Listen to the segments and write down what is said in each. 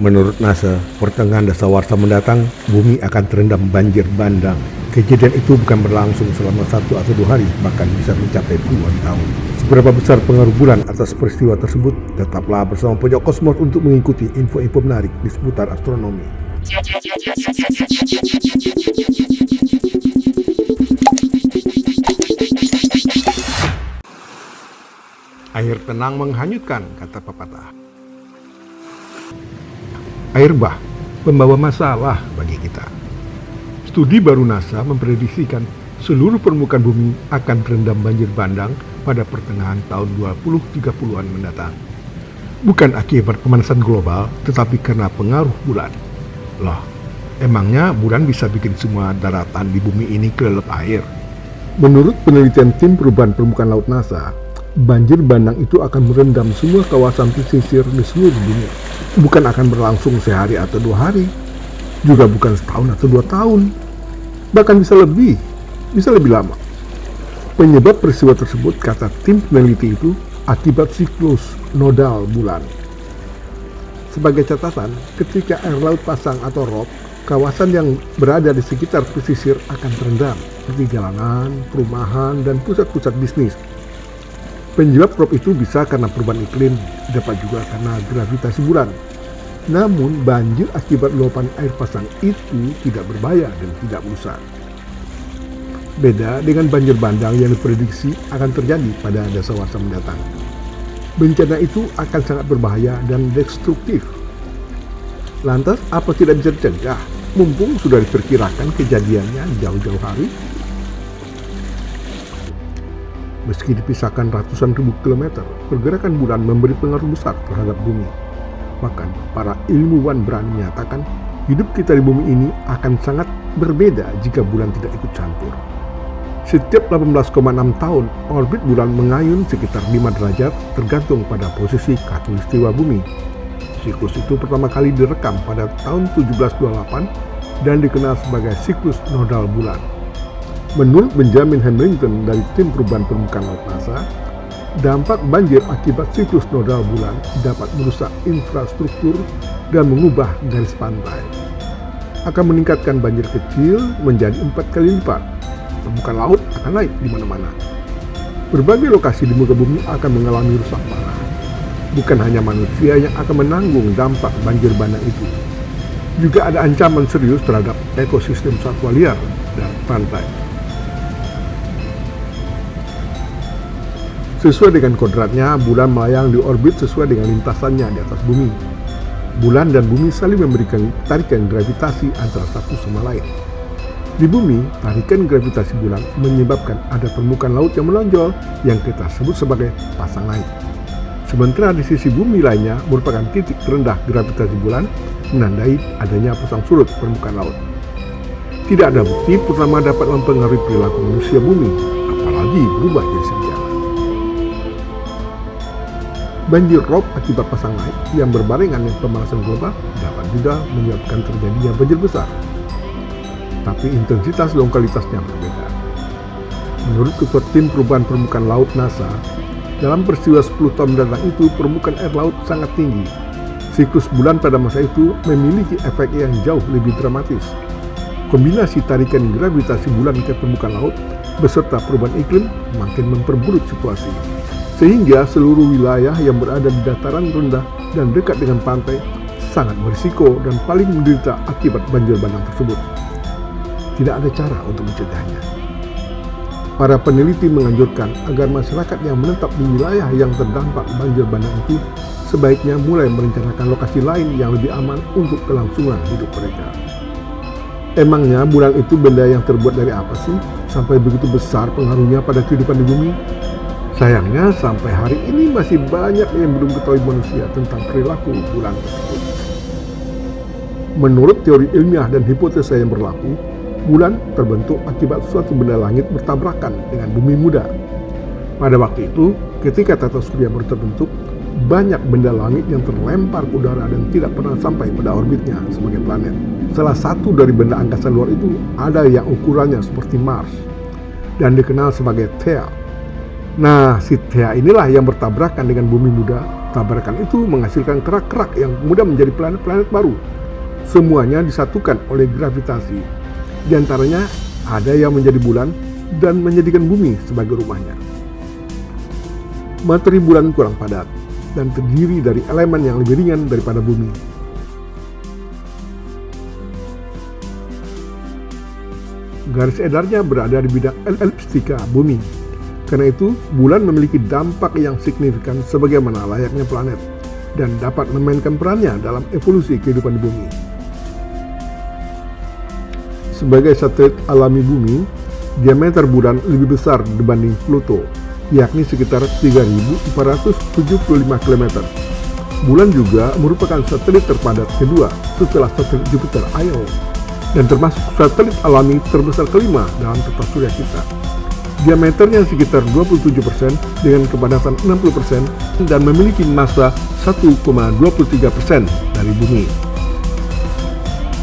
Menurut NASA, pertengahan dasawarsa mendatang, bumi akan terendam banjir bandang. Kejadian itu bukan berlangsung selama 1 atau 2 hari, bahkan bisa mencapai puluhan tahun. Seberapa besar pengaruh bulan atas peristiwa tersebut? Tetaplah bersama Pojok Kosmos untuk mengikuti info-info menarik di seputar astronomi. Air tenang menghanyutkan, kata pepatah. Air bah membawa masalah bagi kita. Studi baru NASA memprediksikan seluruh permukaan bumi akan terendam banjir bandang pada pertengahan tahun 2030-an mendatang. Bukan akibat pemanasan global, tetapi karena pengaruh bulan. Loh, emangnya bulan bisa bikin semua daratan di bumi ini kelelep air? Menurut penelitian tim perubahan permukaan laut NASA, banjir bandang itu akan merendam semua kawasan pesisir di seluruh dunia. Bukan akan berlangsung sehari atau 2 hari, juga bukan setahun atau 2 tahun, bahkan bisa lebih lama. Penyebab peristiwa tersebut, kata tim peneliti itu, akibat siklus nodal bulan. Sebagai catatan, ketika air laut pasang atau rob, kawasan yang berada di sekitar pesisir akan terendam, seperti jalanan, perumahan, dan pusat-pusat bisnis. Penyebab rob itu bisa karena perubahan iklim, dapat juga karena gravitasi bulan. Namun banjir akibat luapan air pasang itu tidak berbahaya dan tidak merusak. Beda dengan banjir bandang yang diprediksi akan terjadi pada dasawarsa mendatang. Bencana itu akan sangat berbahaya dan destruktif. Lantas apa tidak bisa dicegah? Mumpung sudah diperkirakan kejadiannya jauh-jauh hari. Meski dipisahkan ratusan ribu kilometer, pergerakan bulan memberi pengaruh besar terhadap bumi. Bahkan para ilmuwan berani menyatakan hidup kita di bumi ini akan sangat berbeda jika bulan tidak ikut campur. Setiap 18,6 tahun, orbit bulan mengayun sekitar 5 derajat tergantung pada posisi khatulistiwa bumi. Siklus itu pertama kali direkam pada tahun 1728 dan dikenal sebagai siklus nodal bulan. Menurut Benjamin Hamilton dari tim perubahan permukaan laut NASA, dampak banjir akibat siklus nodal bulan dapat merusak infrastruktur dan mengubah garis pantai. Akan meningkatkan banjir kecil menjadi 4 kali lipat. Permukaan laut akan naik di mana-mana. Berbagai lokasi di muka bumi akan mengalami rusak parah. Bukan hanya manusia yang akan menanggung dampak banjir bandang itu. Juga ada ancaman serius terhadap ekosistem satwa liar dan pantai. Sesuai dengan kodratnya, bulan melayang di orbit sesuai dengan lintasannya di atas bumi. Bulan dan bumi saling memberikan tarikan gravitasi antara satu sama lain. Di bumi, tarikan gravitasi bulan menyebabkan ada permukaan laut yang menonjol yang kita sebut sebagai pasang naik. Sementara di sisi bumi lainnya merupakan titik terendah gravitasi bulan, menandai adanya pasang surut permukaan laut. Tidak ada bukti purnama dapat mempengaruhi perilaku manusia bumi, apalagi berubah jadi serigala. Banjir rob akibat pasang naik yang berbarengan dengan pemanasan global dapat juga menyebabkan terjadinya banjir besar. Tapi intensitas dan lokalitasnya berbeda. Menurut ketua tim perubahan permukaan laut NASA, dalam peristiwa 10 tahun mendatang itu permukaan air laut sangat tinggi. Siklus bulan pada masa itu memiliki efek yang jauh lebih dramatis. Kombinasi tarikan gravitasi bulan ke permukaan laut beserta perubahan iklim makin memperburuk situasi. Sehingga seluruh wilayah yang berada di dataran rendah dan dekat dengan pantai sangat berisiko dan paling menderita akibat banjir bandang tersebut. Tidak ada cara untuk mencegahnya. Para peneliti menganjurkan agar masyarakat yang menetap di wilayah yang terdampak banjir bandang itu sebaiknya mulai merencanakan lokasi lain yang lebih aman untuk kelangsungan hidup mereka. Emangnya bulan itu benda yang terbuat dari apa sih sampai begitu besar pengaruhnya pada kehidupan di bumi? Sayangnya sampai hari ini masih banyak yang belum ketahui manusia tentang perilaku bulan tersebut. Menurut teori ilmiah dan hipotesa yang berlaku, bulan terbentuk akibat suatu benda langit bertabrakan dengan bumi muda. Pada waktu itu, ketika tata surya baru terbentuk, banyak benda langit yang terlempar ke udara dan tidak pernah sampai pada orbitnya sebagai planet. Salah satu dari benda angkasa luar itu ada yang ukurannya seperti Mars dan dikenal sebagai Theia. Nah, si Theia inilah yang bertabrakan dengan bumi muda Tabrakan itu menghasilkan kerak-kerak yang kemudian menjadi planet-planet baru. Semuanya disatukan oleh gravitasi. Di antaranya ada yang menjadi bulan dan menjadikan bumi sebagai rumahnya. Materi bulan kurang padat dan terdiri dari elemen yang lebih ringan daripada bumi. Garis edarnya berada di bidang elipstika bumi. Karena itu, bulan memiliki dampak yang signifikan sebagaimana layaknya planet dan dapat memainkan perannya dalam evolusi kehidupan di bumi. Sebagai satelit alami bumi, diameter bulan lebih besar dibanding Pluto, yakni sekitar 3.475 km. Bulan juga merupakan satelit terpadat kedua setelah satelit Jupiter Io dan termasuk satelit alami terbesar kelima dalam tata surya kita. Diameternya sekitar 27% dengan kepadatan 60% dan memiliki massa 1,23% dari bumi.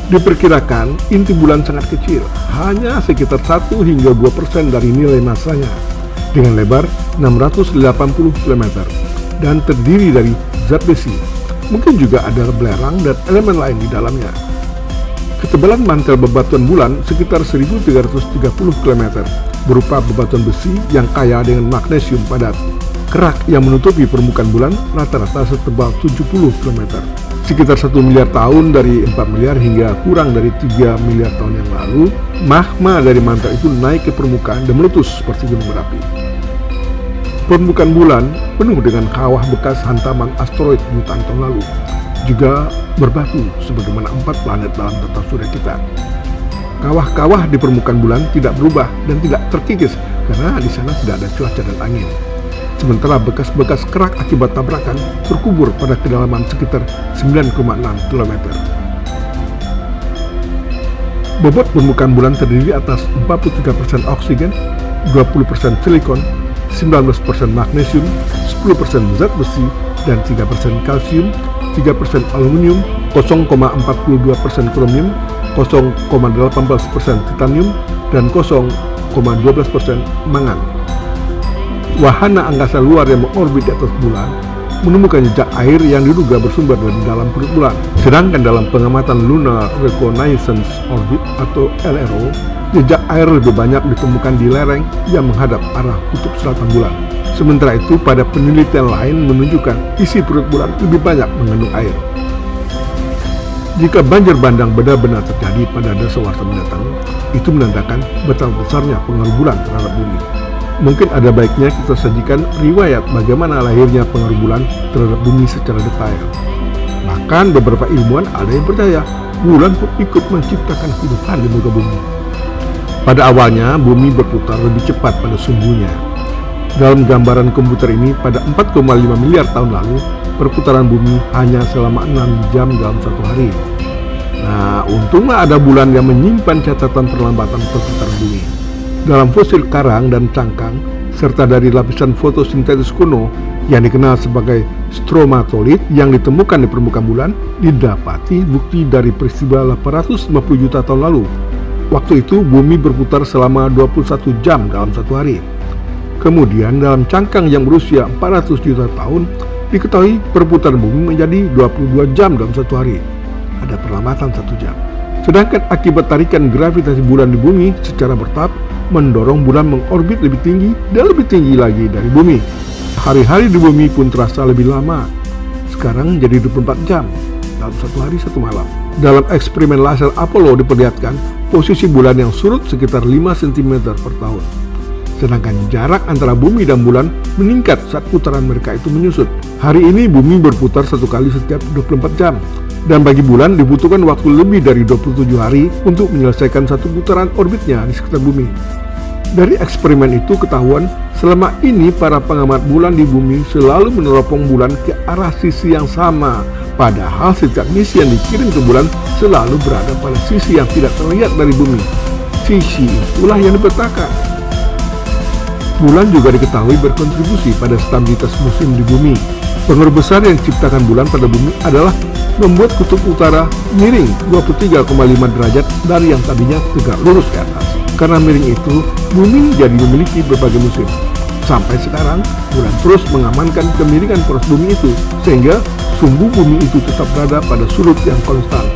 Diperkirakan inti bulan sangat kecil, hanya sekitar 1 hingga 2% dari nilai massanya, dengan lebar 680 km dan terdiri dari zat besi. Mungkin juga ada belerang dan elemen lain di dalamnya. Ketebalan mantel bebatuan bulan sekitar 1330 km, berupa bebatuan besi yang kaya dengan magnesium padat. Kerak yang menutupi permukaan bulan rata-rata setebal 70 km. Sekitar 1 miliar tahun dari 4 miliar hingga kurang dari 3 miliar tahun yang lalu, magma dari mantel itu naik ke permukaan dan meletus seperti gunung berapi. Permukaan bulan penuh dengan kawah bekas hantaman asteroid jutaan tahun lalu, juga berbatu sebagaimana 4 planet dalam tata surya kita. Kawah-kawah di permukaan bulan tidak berubah dan tidak terkikis karena di sana tidak ada cuaca dan angin. Sementara bekas-bekas kerak akibat tabrakan terkubur pada kedalaman sekitar 9,6 km. Bobot permukaan bulan terdiri atas 43% oksigen, 20% silikon, 19% magnesium, 10% zat besi, dan 3% kalsium, 3% aluminium, 0,42% kromium, 0,18% titanium, dan 0,12% mangan. Wahana angkasa luar yang mengorbit di atas bulan menemukan jejak air yang diduga bersumber dari dalam perut bulan. Sedangkan dalam pengamatan Lunar Reconnaissance Orbit atau LRO, jejak air lebih banyak ditemukan di lereng yang menghadap arah kutub selatan bulan. Sementara itu, pada penelitian lain menunjukkan isi perut bulan lebih banyak mengandung air. Jika banjir bandang benar-benar terjadi pada dasawarsa mendatang, itu menandakan betapa besarnya pengaruh bulan terhadap bumi. Mungkin ada baiknya kita sajikan riwayat bagaimana lahirnya pengaruh bulan terhadap bumi secara detail. Bahkan beberapa ilmuwan ada yang percaya bulan pun ikut menciptakan kehidupan di muka bumi. Pada awalnya, bumi berputar lebih cepat pada sumbunya. Dalam gambaran komputer ini, pada 4,5 miliar tahun lalu, perputaran bumi hanya selama 6 jam dalam satu hari. Nah, untunglah ada bulan yang menyimpan catatan perlambatan perputaran bumi. Dalam fosil karang dan cangkang, serta dari lapisan fotosintesis kuno yang dikenal sebagai stromatolith yang ditemukan di permukaan bulan, didapati bukti dari peristiwa 850 juta tahun lalu. Waktu itu bumi berputar selama 21 jam dalam satu hari. Kemudian dalam cangkang yang berusia 400 juta tahun, diketahui perputaran bumi menjadi 22 jam dalam satu hari. Ada perlambatan 1 jam. Sedangkan akibat tarikan gravitasi bulan di bumi secara bertahap mendorong bulan mengorbit lebih tinggi dan lebih tinggi lagi dari bumi. Hari-hari di bumi pun terasa lebih lama. Sekarang jadi 24 jam dalam satu hari satu malam. Dalam eksperimen laser Apollo diperlihatkan posisi bulan yang surut sekitar 5 cm per tahun. Sedangkan jarak antara bumi dan bulan meningkat saat putaran mereka itu menyusut. Hari ini bumi berputar satu kali setiap 24 jam. Dan bagi bulan dibutuhkan waktu lebih dari 27 hari untuk menyelesaikan satu putaran orbitnya di sekitar bumi. Dari eksperimen itu ketahuan selama ini para pengamat bulan di bumi selalu meneropong bulan ke arah sisi yang sama. Padahal setiap misi yang dikirim ke bulan selalu berada pada sisi yang tidak terlihat dari bumi. Sisi itulah yang dipetakan. Bulan juga diketahui berkontribusi pada stabilitas musim di bumi. Pengaruh besar yang diciptakan bulan pada bumi adalah membuat kutub utara miring 23,5 derajat dari yang tadinya tegak lurus ke atas. Karena miring itu, bumi jadi memiliki berbagai musim. Sampai sekarang, bulan terus mengamankan kemiringan poros bumi itu, sehingga sumbu bumi itu tetap berada pada sudut yang konstan.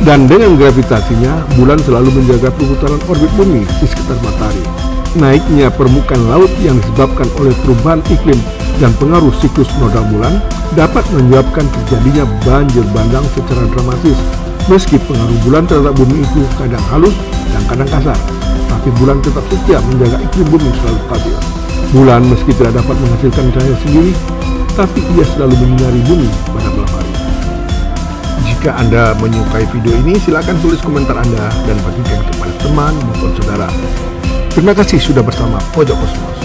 Dan dengan gravitasinya, bulan selalu menjaga perputaran orbit bumi di sekitar matahari. Naiknya permukaan laut yang disebabkan oleh perubahan iklim dan pengaruh siklus nodal bulan dapat menyebabkan terjadinya banjir bandang secara dramatis. Meski pengaruh bulan terhadap bumi itu kadang halus dan kadang kasar, tapi bulan tetap setia menjaga iklim bumi selalu stabil. Bulan meski tidak dapat menghasilkan cahaya sendiri, tapi ia selalu menyinari bumi pada malam hari. Jika Anda menyukai video ini, silakan tulis komentar Anda dan bagikan kepada teman maupun saudara. Terima kasih sudah bersama Pojok Kosmos.